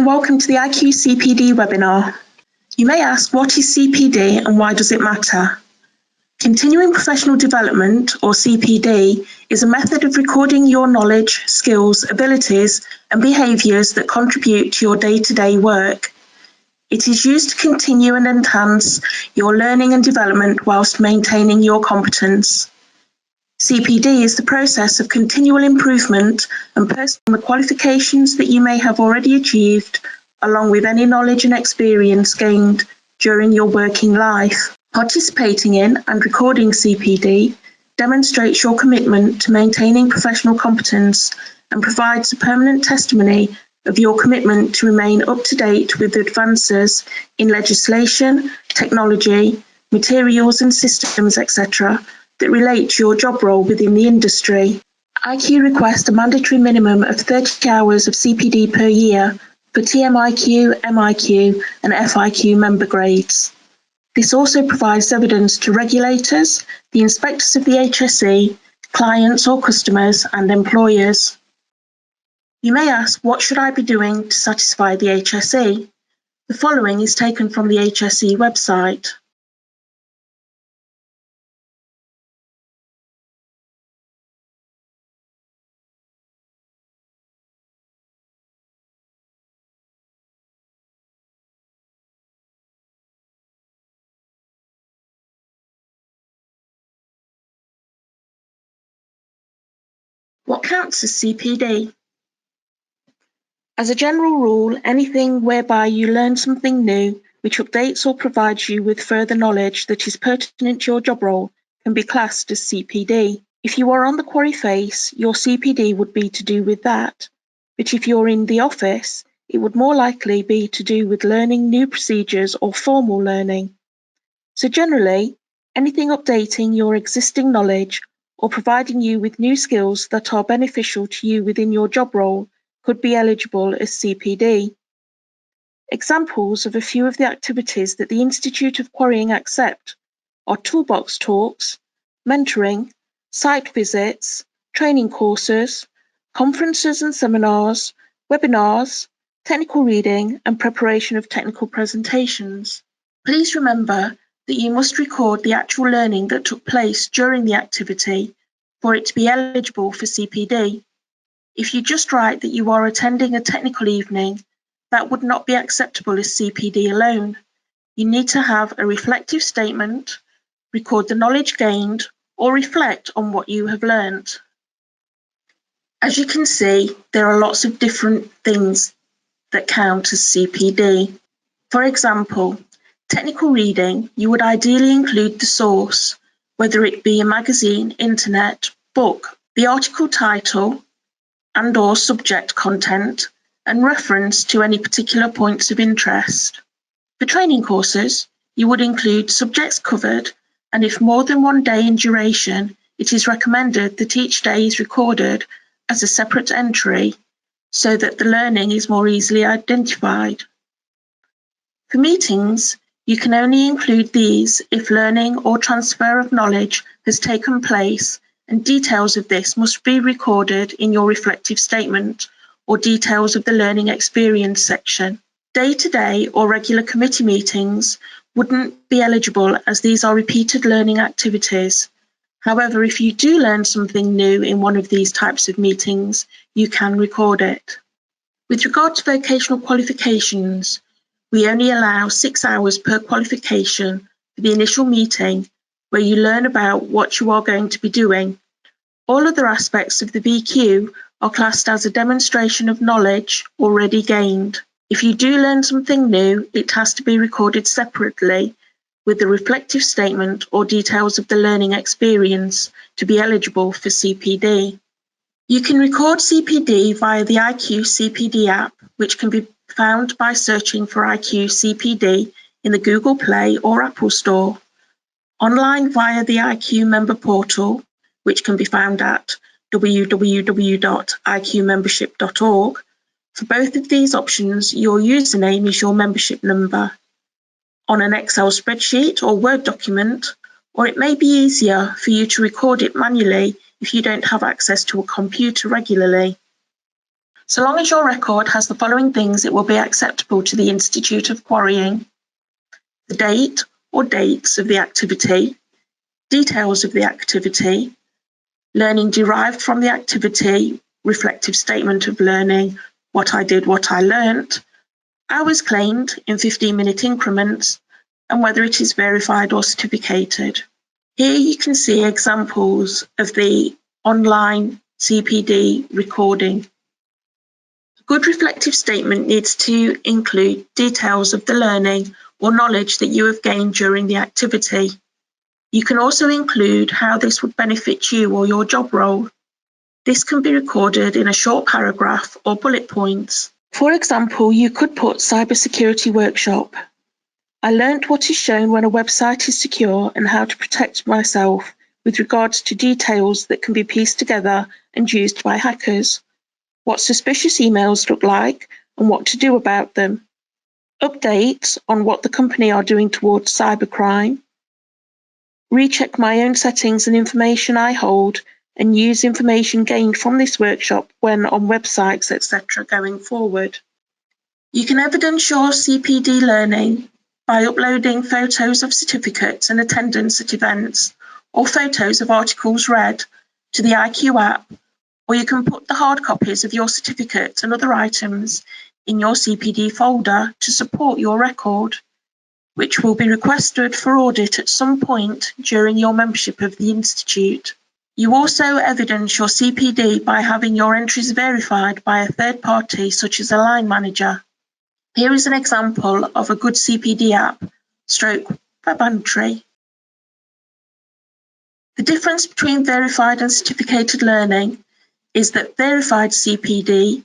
welcome to the IQ CPD webinar. You may ask, what is CPD and why does it matter? Continuing professional development, or CPD, is a method of recording your knowledge, skills, abilities and behaviours that contribute to your day-to-day work. It is used to continue and enhance your learning and development whilst maintaining your competence. CPD is the process of continual improvement and personal the qualifications that you may have already achieved, along with any knowledge and experience gained during your working life. Participating in and recording CPD demonstrates your commitment to maintaining professional competence and provides a permanent testimony of your commitment to remain up to date with advances in legislation, technology, materials and systems, etc., that relate to your job role within the industry. IQ requests a mandatory minimum of 30 hours of CPD per year for TMIQ, MIQ and FIQ member grades. This also provides evidence to regulators, the inspectors of the HSE, clients or customers and employers. You may ask, what should I be doing to satisfy the HSE? The following is taken from the HSE website. What counts as CPD? As a general rule, anything whereby you learn something new which updates or provides you with further knowledge that is pertinent to your job role can be classed as CPD. If you are on the quarry face, your CPD would be to do with that. But if you're in the office, it would more likely be to do with learning new procedures or formal learning. So generally, anything updating your existing knowledge or providing you with new skills that are beneficial to you within your job role could be eligible as CPD. Examples of a few of the activities that the Institute of Quarrying accept are toolbox talks, mentoring, site visits, training courses, conferences and seminars, webinars, technical reading and preparation of technical presentations. Please remember that you must record the actual learning that took place during the activity for it to be eligible for CPD. If you just write that you are attending a technical evening, that would not be acceptable as CPD alone. You need to have a reflective statement, record the knowledge gained, or reflect on what you have learnt. As you can see, there are lots of different things that count as CPD. For example, technical reading, you would ideally include the source, whether it be a magazine, internet, book, the article title and/or subject content, and reference to any particular points of interest. For training courses, you would include subjects covered, and if more than one day in duration, it is recommended that each day is recorded as a separate entry so that the learning is more easily identified. For meetings, you can only include these if learning or transfer of knowledge has taken place, and details of this must be recorded in your reflective statement or details of the learning experience section. Day-to-day or regular committee meetings wouldn't be eligible as these are repeated learning activities. However, if you do learn something new in one of these types of meetings, you can record it. With regard to vocational qualifications, we only allow 6 hours per qualification for the initial meeting where you learn about what you are going to be doing. All other aspects of the VQ are classed as a demonstration of knowledge already gained. If you do learn something new, it has to be recorded separately with the reflective statement or details of the learning experience to be eligible for CPD. You can record CPD via the IQ CPD app, which can be found by searching for IQ CPD in the Google Play or Apple Store. Online via the IQ member portal, which can be found at www.iqmembership.org. For both of these options, your username is your membership number. On an Excel spreadsheet or Word document, or it may be easier for you to record it manually if you don't have access to a computer regularly. So long as your record has the following things, it will be acceptable to the Institute of Quarrying: the date or dates of the activity, details of the activity, learning derived from the activity, reflective statement of learning, what I did, what I learnt, hours claimed in 15-minute increments, and whether it is verified or certificated. Here you can see examples of the online CPD recording. A good reflective statement needs to include details of the learning or knowledge that you have gained during the activity. You can also include how this would benefit you or your job role. This can be recorded in a short paragraph or bullet points. For example, you could put cybersecurity workshop. I learnt what is shown when a website is secure and how to protect myself with regards to details that can be pieced together and used by hackers, what suspicious emails look like and what to do about them, updates on what the company are doing towards cybercrime, recheck my own settings and information I hold, and use information gained from this workshop when on websites, etc. going forward. You can evidence your CPD learning by uploading photos of certificates and attendance at events, or photos of articles read to the IQ app, or you can put the hard copies of your certificates and other items in your CPD folder to support your record, which will be requested for audit at some point during your membership of the Institute. You also evidence your CPD by having your entries verified by a third party such as a line manager. Here is an example of a good CPD app, web entry. The difference between verified and certificated learning is that verified CPD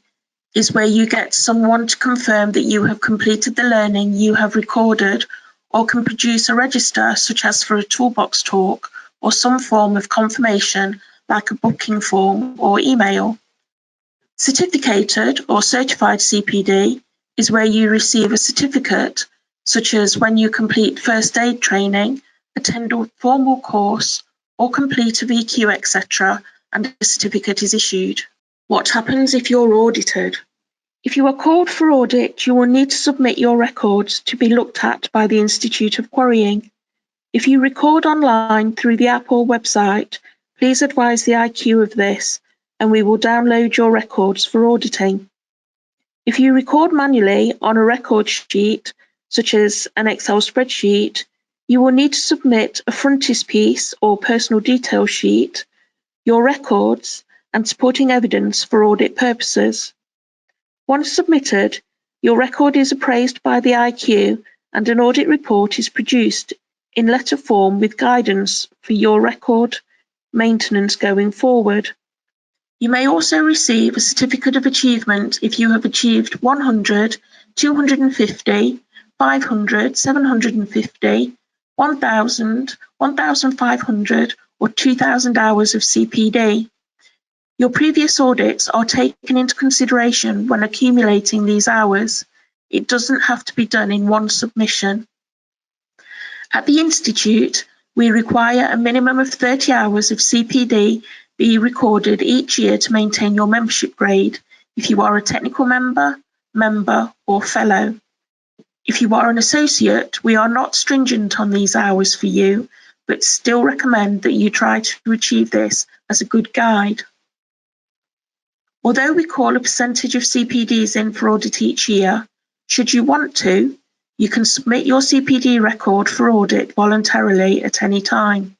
is where you get someone to confirm that you have completed the learning you have recorded, or can produce a register such as for a toolbox talk or some form of confirmation like a booking form or email. Certificated or certified CPD is where you receive a certificate, such as when you complete first aid training, attend a formal course, or complete a VQ, etc., and a certificate is issued. What happens if you're audited? If you are called for audit, you will need to submit your records to be looked at by the Institute of Quarrying. If you record online through the app or website, please advise the IQ of this, and we will download your records for auditing. If you record manually on a record sheet, such as an Excel spreadsheet, you will need to submit a frontispiece or personal detail sheet, your records, and supporting evidence for audit purposes. Once submitted, your record is appraised by the IQ and an audit report is produced in letter form with guidance for your record maintenance going forward. You may also receive a certificate of achievement if you have achieved 100, 250, 500, 750, 1,000, 1,500 or 2,000 hours of CPD. Your previous audits are taken into consideration when accumulating these hours. It doesn't have to be done in one submission. At the Institute, we require a minimum of 30 hours of CPD be recorded each year to maintain your membership grade if you are a technical member, or fellow. If you are an associate, we are not stringent on these hours for you, but still recommend that you try to achieve this as a good guide. Although we call a percentage of CPDs in for audit each year, should you want to, you can submit your CPD record for audit voluntarily at any time.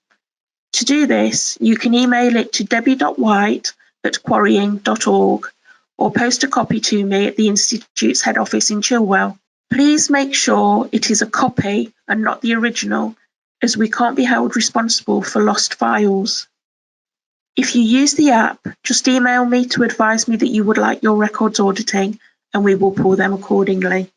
To do this, you can email it to debbie.white@quarrying.org or post a copy to me at the Institute's head office in Chilwell. Please make sure it is a copy and not the original, as we can't be held responsible for lost files. If you use the app, just email me to advise me that you would like your records auditing and we will pull them accordingly.